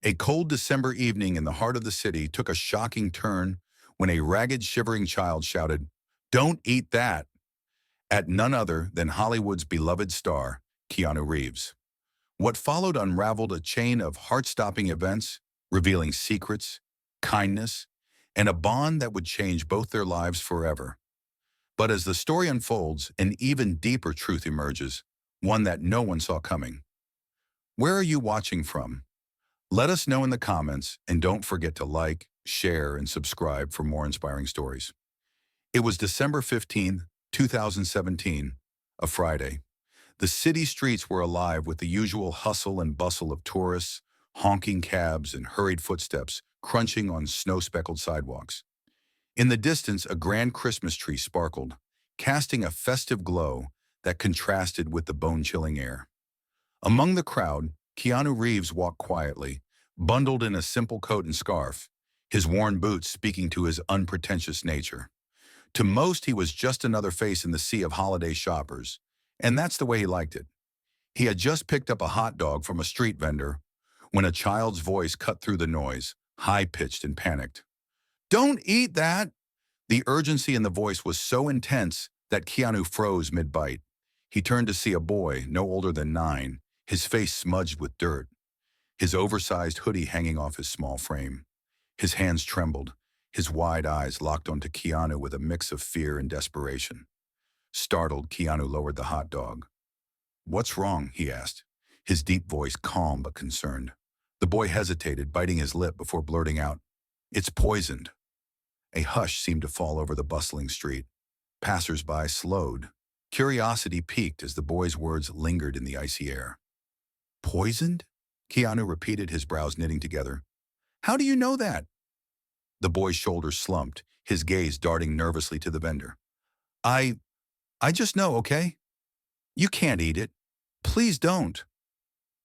A cold December evening in the heart of the city took a shocking turn when a ragged, shivering child shouted, "Don't eat that!" at none other than Hollywood's beloved star, Keanu Reeves. What followed unraveled a chain of heart-stopping events, revealing secrets, kindness, and a bond that would change both their lives forever. But as the story unfolds, an even deeper truth emerges, one that no one saw coming. Where are you watching from? Let us know in the comments, and don't forget to like, share, and subscribe for more inspiring stories. It was December 15th, 2017, a Friday. The city streets were alive with the usual hustle and bustle of tourists, honking cabs, and hurried footsteps crunching on snow-speckled sidewalks. In the distance, a grand Christmas tree sparkled, casting a festive glow that contrasted with the bone-chilling air. Among the crowd, Keanu Reeves walked quietly, bundled in a simple coat and scarf, his worn boots speaking to his unpretentious nature. To most, he was just another face in the sea of holiday shoppers, and that's the way he liked it. He had just picked up a hot dog from a street vendor when a child's voice cut through the noise, high-pitched and panicked. "Don't eat that!" The urgency in the voice was so intense that Keanu froze mid-bite. He turned to see a boy, no older than 9, his face smudged with dirt, his oversized hoodie hanging off his small frame. His hands trembled, his wide eyes locked onto Keanu with a mix of fear and desperation. Startled, Keanu lowered the hot dog. "What's wrong?" he asked, his deep voice calm but concerned. The boy hesitated, biting his lip before blurting out, "It's poisoned." A hush seemed to fall over the bustling street. Passers-by slowed. Curiosity piqued as the boy's words lingered in the icy air. "Poisoned?" Keanu repeated, his brows knitting together. "How do you know that?" The boy's shoulders slumped, his gaze darting nervously to the vendor. I just know, okay? You can't eat it. Please don't."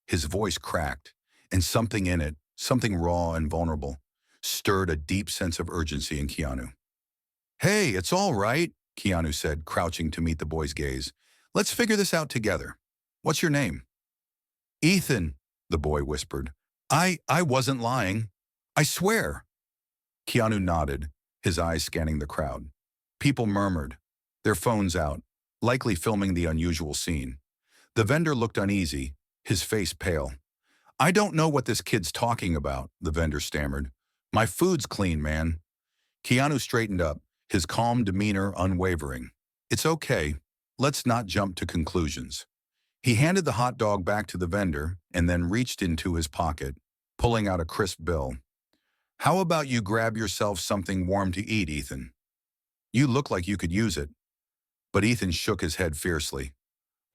His voice cracked, and something in it, something raw and vulnerable, stirred a deep sense of urgency in Keanu. "Hey, it's all right," Keanu said, crouching to meet the boy's gaze. "Let's figure this out together. What's your name?" "Ethan," the boy whispered. I wasn't lying. I swear." Keanu nodded, his eyes scanning the crowd. People murmured, their phones out, likely filming the unusual scene. The vendor looked uneasy, his face pale. "I don't know what this kid's talking about," the vendor stammered. "My food's clean, man." Keanu straightened up, his calm demeanor unwavering. "It's okay. Let's not jump to conclusions." He handed the hot dog back to the vendor and then reached into his pocket, pulling out a crisp bill. "How about you grab yourself something warm to eat, Ethan? You look like you could use it." But Ethan shook his head fiercely.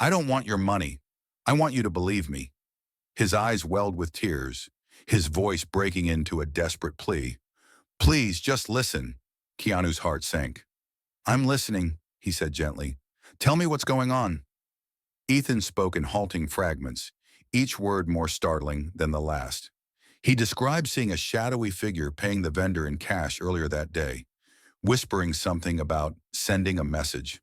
"I don't want your money. I want you to believe me." His eyes welled with tears, his voice breaking into a desperate plea. "Please, just listen." Keanu's heart sank. "I'm listening," he said gently. "Tell me what's going on." Ethan spoke in halting fragments, each word more startling than the last. He described seeing a shadowy figure paying the vendor in cash earlier that day, whispering something about sending a message.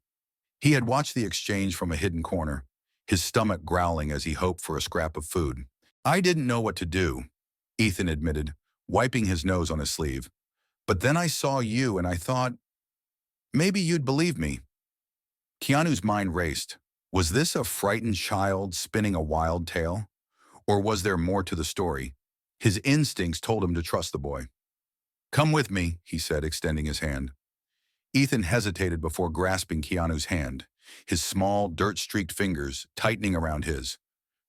He had watched the exchange from a hidden corner, his stomach growling as he hoped for a scrap of food. "I didn't know what to do," Ethan admitted, wiping his nose on his sleeve. "But then I saw you and I thought, maybe you'd believe me." Keanu's mind raced. Was this a frightened child spinning a wild tale? Or was there more to the story? His instincts told him to trust the boy. "Come with me," he said, extending his hand. Ethan hesitated before grasping Keanu's hand, his small, dirt-streaked fingers tightening around his.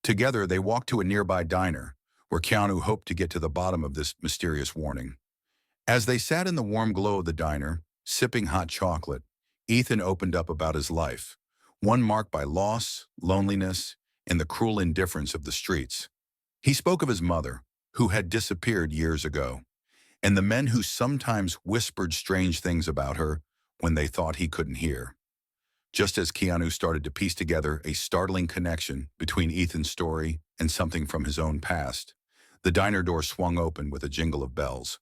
Together, they walked to a nearby diner, where Keanu hoped to get to the bottom of this mysterious warning. As they sat in the warm glow of the diner, sipping hot chocolate, Ethan opened up about his life, one marked by loss, loneliness, and the cruel indifference of the streets. He spoke of his mother, who had disappeared years ago, and the men who sometimes whispered strange things about her when they thought he couldn't hear. Just as Keanu started to piece together a startling connection between Ethan's story and something from his own past, the diner door swung open with a jingle of bells.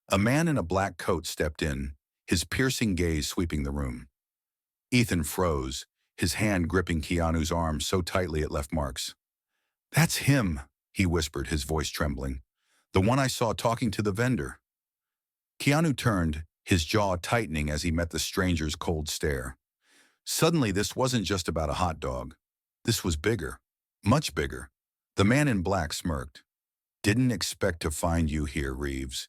A man in a black coat stepped in, his piercing gaze sweeping the room. Ethan froze, his hand gripping Keanu's arm so tightly it left marks. "That's him," he whispered, his voice trembling. The one I saw talking to the vendor. Keanu turned, his jaw tightening as he met the stranger's cold stare. Suddenly, this wasn't just about a hot dog. This was bigger. Much bigger. The man in black smirked. Didn't expect to find you here, Reeves.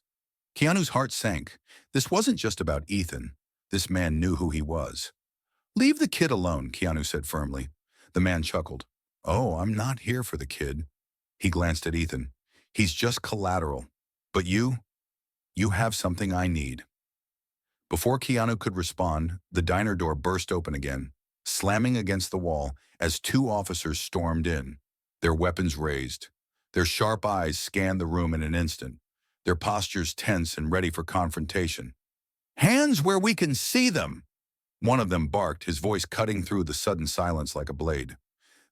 Keanu's heart sank. This wasn't just about Ethan. This man knew who he was. Leave the kid alone, Keanu said firmly. The man chuckled. Oh, I'm not here for the kid. He glanced at Ethan. He's just collateral. But you have something I need. Before Keanu could respond, the diner door burst open again, slamming against the wall as two officers stormed in, their weapons raised. Their sharp eyes scanned the room in an instant, their postures tense and ready for confrontation. Hands where we can see them! One of them barked, his voice cutting through the sudden silence like a blade.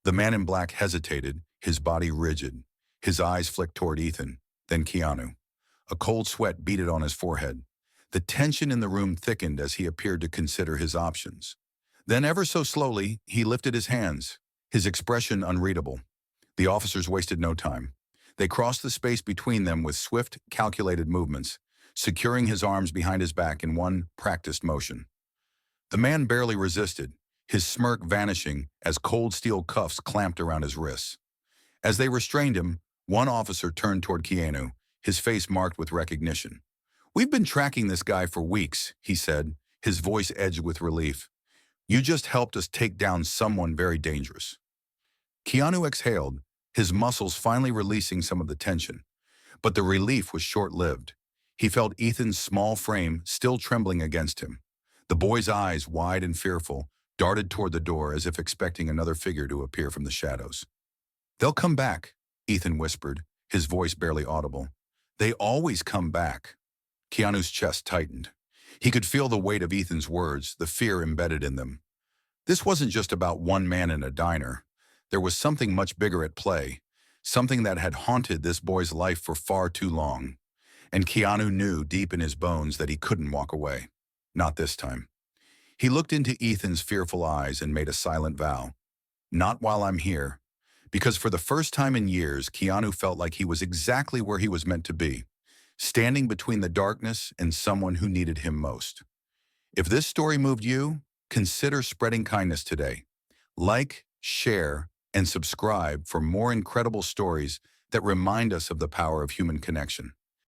The man in black hesitated, his body rigid. His eyes flicked toward Ethan, then Keanu. A cold sweat beaded on his forehead. The tension in the room thickened as he appeared to consider his options. Then, ever so slowly, he lifted his hands, his expression unreadable. The officers wasted no time. They crossed the space between them with swift, calculated movements, securing his arms behind his back in one practiced motion. The man barely resisted, his smirk vanishing as cold steel cuffs clamped around his wrists. As they restrained him, one officer turned toward Keanu, his face marked with recognition. We've been tracking this guy for weeks, he said, his voice edged with relief. You just helped us take down someone very dangerous. Keanu exhaled, his muscles finally releasing some of the tension. But the relief was short-lived. He felt Ethan's small frame still trembling against him. The boy's eyes, wide and fearful, darted toward the door as if expecting another figure to appear from the shadows. They'll come back, Ethan whispered, his voice barely audible. They always come back. Keanu's chest tightened. He could feel the weight of Ethan's words, the fear embedded in them. This wasn't just about one man in a diner. There was something much bigger at play, something that had haunted this boy's life for far too long. And Keanu knew deep in his bones that he couldn't walk away. Not this time. He looked into Ethan's fearful eyes and made a silent vow. Not while I'm here. Because for the first time in years, Keanu felt like he was exactly where he was meant to be, standing between the darkness and someone who needed him most. If this story moved you, consider spreading kindness today. Like, share, and subscribe for more incredible stories that remind us of the power of human connection.